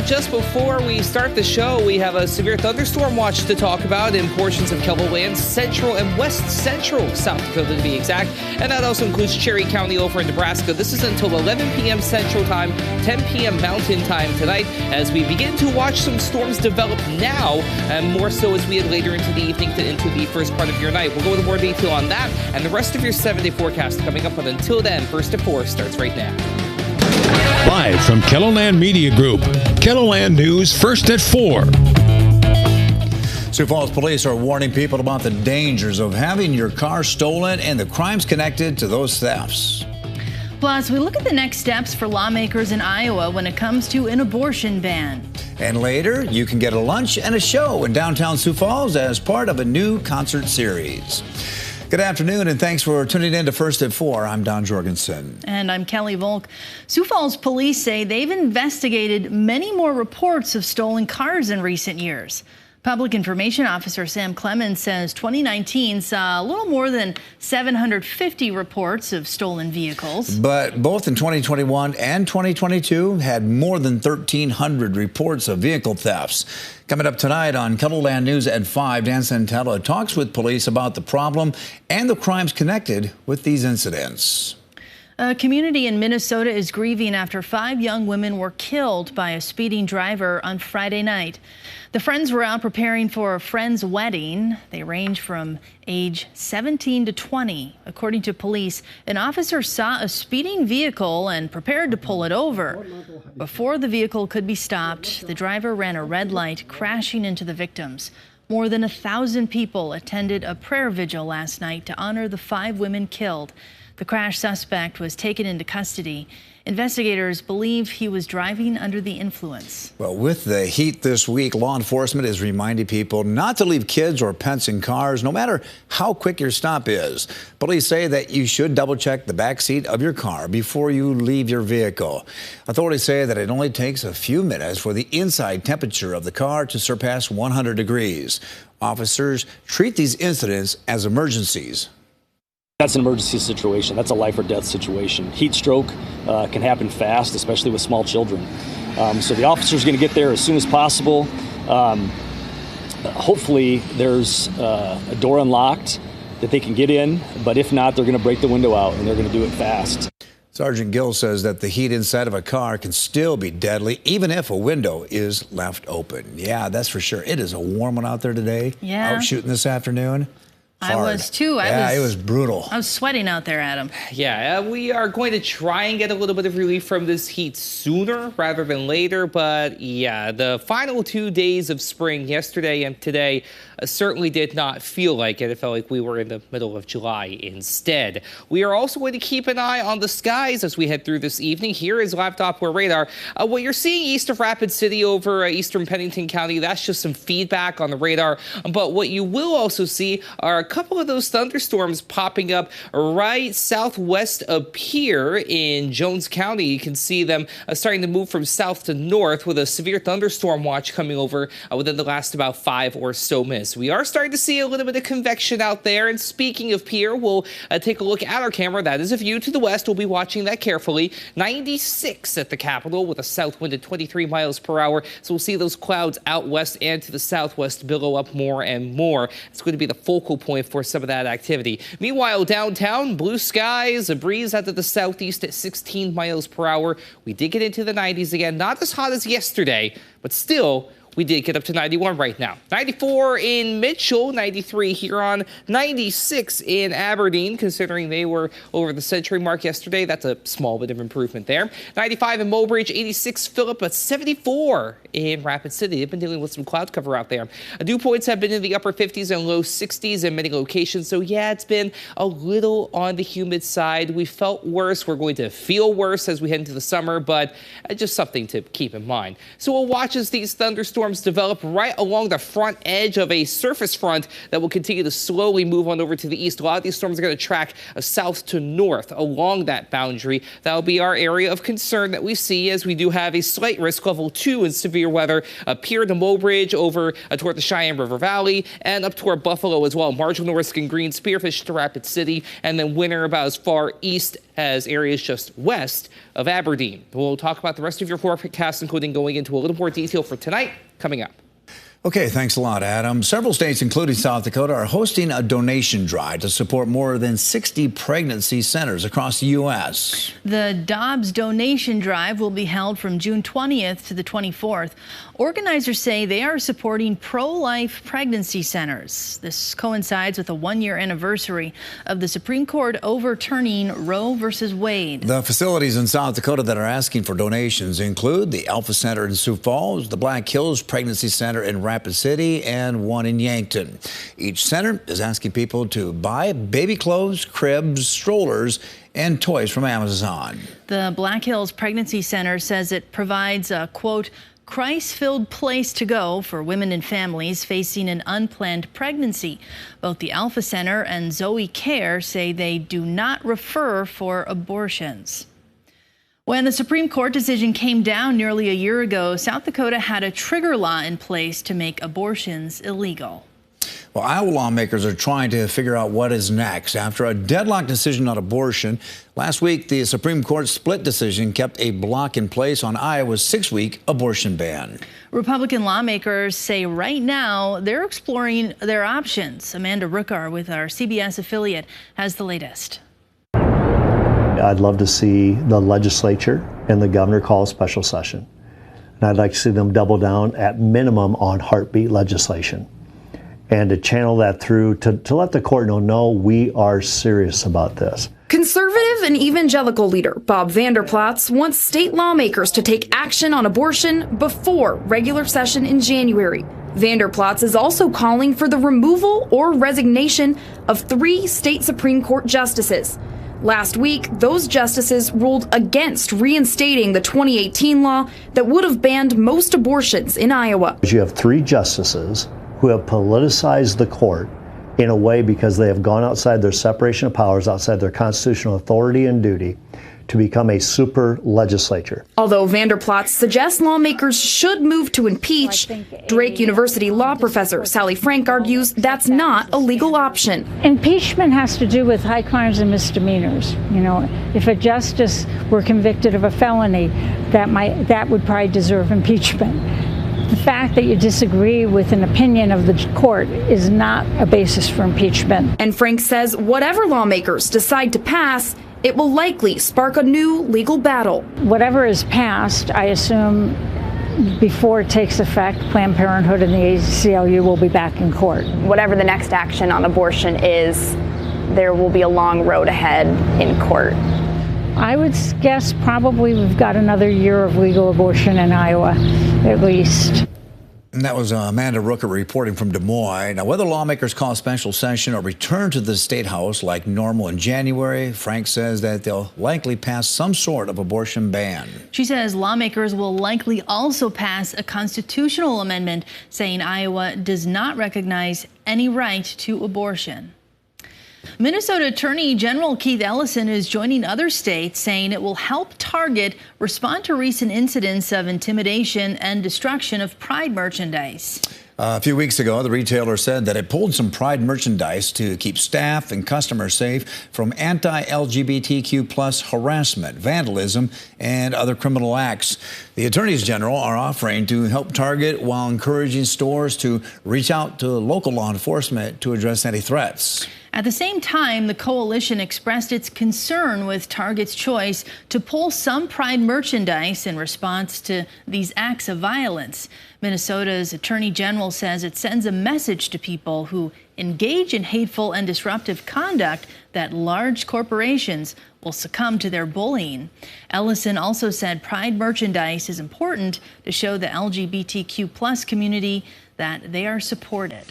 just before we start the show, we have a severe thunderstorm watch to talk about in portions of KELOLAND, central and west central South Dakota to be exact. And that also includes Cherry County over in Nebraska. This is until 11 p.m. Central Time, 10 p.m. Mountain Time tonight as we begin to watch some storms develop now, and more so as we head later into the evening to into the first part of your night. We'll go into more detail on that and the rest of your 7-day forecast coming up. But until then, First at 4 starts right now. Live from KELOLAND Media Group, KELOLAND News First at 4. Sioux Falls police are warning people about the dangers of having your car stolen and the crimes connected to those thefts. Plus, we look at the next steps for lawmakers in Iowa when it comes to an abortion ban. And later, you can get a lunch and a show in downtown Sioux Falls as part of a new concert series. Good afternoon, and thanks for tuning in to First at 4. I'm Don Jorgensen. And I'm Kelly Volk. Sioux Falls police say they've investigated many more reports of stolen cars in recent years. Public Information Officer Sam Clemens says 2019 saw a little more than 750 reports of stolen vehicles. But both in 2021 and 2022 had more than 1,300 reports of vehicle thefts. Coming up tonight on KELOLAND News at 5, Dan Santella talks with police about the problem and the crimes connected with these incidents. A community in Minnesota is grieving after 5 young women were killed by a speeding driver on Friday night. The friends were out preparing for a friend's wedding. They range from age 17 to 20. According to police, an officer saw a speeding vehicle and prepared to pull it over. Before the vehicle could be stopped, the driver ran a red light, crashing into the victims. More than 1,000 people attended a prayer vigil last night to honor the 5 women killed. The crash suspect was taken into custody. Investigators believe he was driving under the influence. Well, with the heat this week, law enforcement is reminding people not to leave kids or pets in cars, no matter how quick your stop is. Police say that you should double check the back seat of your car before you leave your vehicle. Authorities say that it only takes a few minutes for the inside temperature of the car to surpass 100 degrees. Officers treat these incidents as emergencies. That's an emergency situation. That's a life or death situation. Heat stroke can happen fast, especially with small children. So the officer's going to get there as soon as possible. Hopefully there's a door unlocked that they can get in, but if not, they're going to break the window out and they're going to do it fast. Sergeant Gill says that the heat inside of a car can still be deadly, even if a window is left open. Yeah, that's for sure. It is a warm one out there today. Yeah. Out shooting this afternoon. Hard. I was too. It was brutal. I was sweating out there, Adam. Yeah, we are going to try and get a little bit of relief from this heat sooner rather than later. But yeah, the final 2 days of spring, yesterday and today, certainly did not feel like it. It felt like we were in the middle of July instead. We are also going to keep an eye on the skies as we head through this evening. Here is live Doppler radar. What you're seeing east of Rapid City over eastern Pennington County, that's just some feedback on the radar. But what you will also see are a couple of those thunderstorms popping up right southwest of here in Jones County. You can see them starting to move from south to north with a severe thunderstorm watch coming over within the last about 5 or so minutes. We are starting to see a little bit of convection out there. And speaking of Pierre, we'll take a look at our camera. That is a view to the west. We'll be watching that carefully. 96 at the Capitol with a south wind at 23 miles per hour. So we'll see those clouds out west and to the southwest billow up more and more. It's going to be the focal point for some of that activity. Meanwhile, downtown, blue skies, a breeze out to the southeast at 16 miles per hour. We did get into the 90s again. Not as hot as yesterday, but still, we did get up to 91 right now. 94 in Mitchell, 93 Huron, 96 in Aberdeen, considering they were over the century mark yesterday. That's a small bit of improvement there. 95 in Mobridge, 86 Phillip, but 74 in Rapid City. They've been dealing with some cloud cover out there. Dew points have been in the upper 50s and low 60s in many locations. So yeah, it's been a little on the humid side. We felt worse. We're going to feel worse as we head into the summer, but just something to keep in mind. So we'll watch as these thunderstorms develop right along the front edge of a surface front that will continue to slowly move on over to the east. A lot of these storms are going to track south to north along that boundary. That'll be our area of concern that we see as we do have a slight risk level 2 in severe weather up here to Mobridge over toward the Cheyenne River Valley and up toward Buffalo as well. Marginal risk in green, Spearfish to Rapid City, and then winter about as far east has areas just west of Aberdeen. We'll talk about the rest of your forecast, including going into a little more detail for tonight, coming up. Okay, thanks a lot, Adam. Several states, including South Dakota, are hosting a donation drive to support more than 60 pregnancy centers across the U.S. The DOBBS donation drive will be held from June 20th to the 24th. Organizers say they are supporting pro-life pregnancy centers. This coincides with the one-year anniversary of the Supreme Court overturning Roe v. Wade. The facilities in South Dakota that are asking for donations include the Alpha Center in Sioux Falls, the Black Hills Pregnancy Center in Rapid City, and one in Yankton. Each center is asking people to buy baby clothes, cribs, strollers, and toys from Amazon. The Black Hills Pregnancy Center says it provides a, quote, Christ-filled place to go for women and families facing an unplanned pregnancy. Both the Alpha Center and Zoe Care say they do not refer for abortions. When the Supreme Court decision came down nearly a year ago, South Dakota had a trigger law in place to make abortions illegal. Well, Iowa lawmakers are trying to figure out what is next. After a deadlock decision on abortion, last week the Supreme Court split decision kept a block in place on Iowa's 6-week abortion ban. Republican lawmakers say right now they're exploring their options. Amanda Rookar with our CBS affiliate has the latest. I'd love to see the legislature and the governor call a special session. And I'd like to see them double down at minimum on heartbeat legislation and to channel that through to let the court know, no, we are serious about this. Conservative and evangelical leader Bob Vander Plaats wants state lawmakers to take action on abortion before regular session in January. Vander Plaats is also calling for the removal or resignation of 3 state Supreme Court justices. Last week, those justices ruled against reinstating the 2018 law that would have banned most abortions in Iowa. You have 3 justices who have politicized the court in a way because they have gone outside their separation of powers, outside their constitutional authority and duty, to become a super legislature. Although Vander Plaats suggests lawmakers should move to impeach, Drake University law professor Sally Frank argues that's not a legal option. Impeachment has to do with high crimes and misdemeanors. You know, if a justice were convicted of a felony, that would probably deserve impeachment. The fact that you disagree with an opinion of the court is not a basis for impeachment. And Frank says whatever lawmakers decide to pass, it will likely spark a new legal battle. Whatever is passed, I assume before it takes effect, Planned Parenthood and the ACLU will be back in court. Whatever the next action on abortion is, there will be a long road ahead in court. I would guess probably we've got another year of legal abortion in Iowa, at least. And that was Amanda Rookar reporting from Des Moines. Now, whether lawmakers call a special session or return to the State House like normal in January, Frank says that they'll likely pass some sort of abortion ban. She says lawmakers will likely also pass a constitutional amendment saying Iowa does not recognize any right to abortion. Minnesota Attorney General Keith Ellison is joining other states saying it will help Target respond to recent incidents of intimidation and destruction of Pride merchandise. A few weeks ago, the retailer said that it pulled some Pride merchandise to keep staff and customers safe from anti-LGBTQ plus harassment, vandalism, and other criminal acts. The attorneys general are offering to help Target while encouraging stores to reach out to local law enforcement to address any threats. At the same time, the coalition expressed its concern with Target's choice to pull some Pride merchandise in response to these acts of violence. Minnesota's Attorney General says it sends a message to people who engage in hateful and disruptive conduct that large corporations will succumb to their bullying. Ellison also said Pride merchandise is important to show the LGBTQ plus community that they are supported.